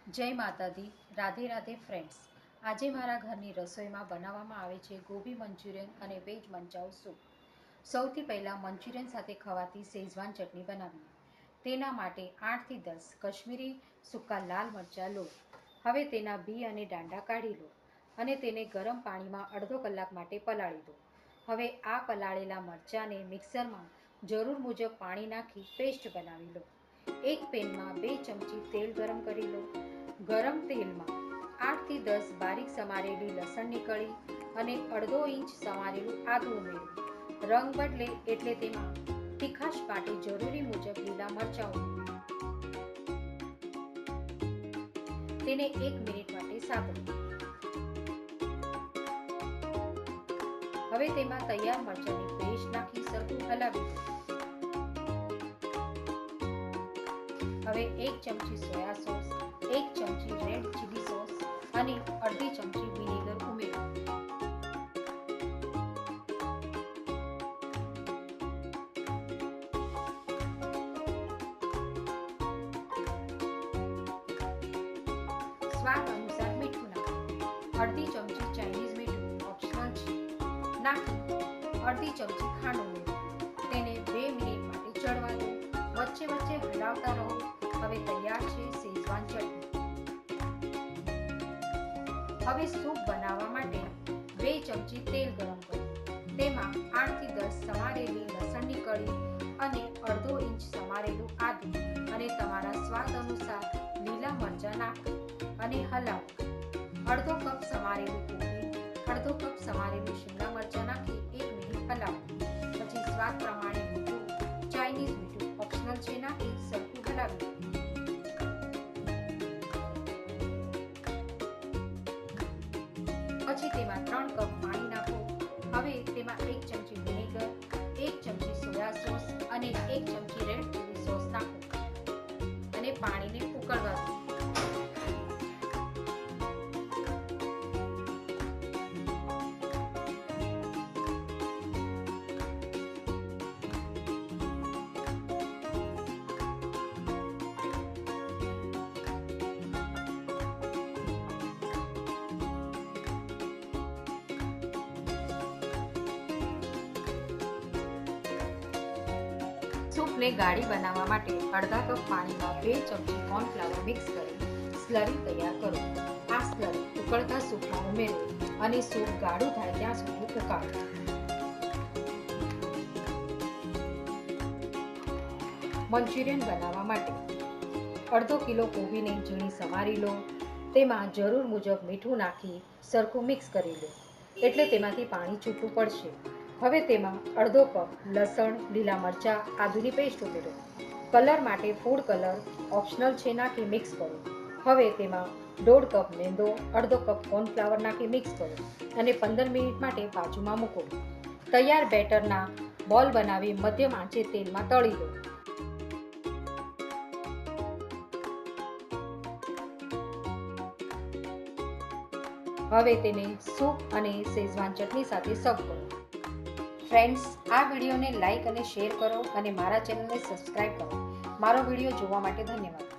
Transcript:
જય માતાજી, રાધે રાધે ફ્રેન્ડ્સ। આજે મારા ઘરની રસોઈમાં બનાવવામાં આવે છે ગોભી મંચુરિયન અને વેજ મંચાઉ સૂપ। સૌથી પહેલાં મંચુરિયન સાથે ખવાતી શેઝવાન ચટણી બનાવીએ। તેના માટે 8 થી 10 કશ્મીરી સૂકા લાલ મરચાં લો। હવે તેના બી અને દાંડા કાઢી લો અને તેને ગરમ પાણીમાં અડધો કલાક માટે પલાળી દો। હવે આ પલાળેલા મરચાંને મિક્સરમાં જરૂર મુજબ પાણી નાખી પેસ્ટ બનાવી લો। એક પેનમાં 2 ચમચી તેલ ગરમ કરી લો। ગરમ તેલમાં 8 થી 10 બારીક સમારેલી લસણની કળી અને અડધો ઇંચ સમારેલું આદું ઉમેરો। રંગ બદલે એટલે તેમાં તીખાશ માટે જરૂરી મુજબ લીલા મરચાં ઉમેરો। તેને 1 મિનિટ માટે સાતળો। હવે તેમાં તૈયાર મરચાંની પેસ્ટ નાખી સરખું હલાવી દો। હવે 1 ચમચી સોયા સોસ, 1 ચમચી રેડ ચીલી સોસ અને અડધી ચમચી વિનેગર ઉમેરો। સ્વાદ અનુસાર મીઠું નાખો। અડધી ચમચી ચાઇનીઝ મીઠું ઓપ્શનલ છે, નાખી અડધી ચમચી ખાંડ ઉમેરો। તેને 2 મિનિટ માટે ચડવા દો। વચ્ચે વચ્ચે હલાવતા રહો। હવે તૈયાર છે શેઝવાન ચટણી। હવે સૂપ બનાવવા માટે 2 ચમચી તેલ ગરમ કરો। તેમાં 8 થી 10 સમારેલી લસણની કળી અને અડધો ઇંચ સમારેલું આદું અને તમારા સ્વાદ અનુસાર લીલા મરચાં નાખો અને હલાવો। અડધો કપ સમારેલી કોબી, અડધો કપ સમારેલું શિમલા મરચાં નાખી 1 મિનિટ હલાવો। પછી સ્વાદ પ્રમાણે મીઠું, ચાઇનીઝ મીઠું ઓપ્શનલ છે, નાખી સરખું હલાવી દો। પછી તેમાં 3 કપ પાણી નાખો। હવે તેમાં 1 ચમચી વિનેગર, 1 ચમચી સોયા સોસ અને 1 ચમચી રેડ ચીલી સોસ નાખો અને પાણીને ઉકળવા દો। સૂપને ગાઢી બનાવવા માટે અડધા કપ પાણીમાં 2 ચમચી કોર્નફ્લાવર મિક્સ કરી સ્લરી તૈયાર કરો। આ સ્લરી ઉકળતા સૂપમાં ઉમેરો અને સૂપ ગાઢું થાય ત્યાં સુધી ઉકાળો। મંચુરિયન બનાવવા માટે અડધો કિલો કોબીને ઝીણી સમારી લો। તેમાં જરૂર મુજબ મીઠું નાખી સરખું મિક્સ કરી લો એટલે તેમાંથી પાણી છૂટું પડશે। હવે તેમાં અડધો કપ લસણ, લીલા મરચાં, આદુની પેસ્ટ ઉમેરો। કલર માટે ફૂડ કલર ઓપ્શનલ છે, નાખી મિક્સ કરો। હવે તેમાં 1/2 કપ મેંદો, અડધો કપ કોર્નફ્લાવર નાખી મિક્સ કરો અને 15 મિનિટ માટે બાજુમાં મૂકો। તૈયાર બેટરના બોલ બનાવી મધ્યમ આંચે તેલમાં તળી લો। હવે તેને સૂપ અને શેઝવાન ચટણી સાથે સર્વ કરો। ફ્રેન્ડ્સ, આ વિડીયોને લાઇક અને શેર કરો અને મારા ચેનલને સબસ્ક્રાઇબ કરો। મારો વિડીયો જોવા માટે ધન્યવાદ।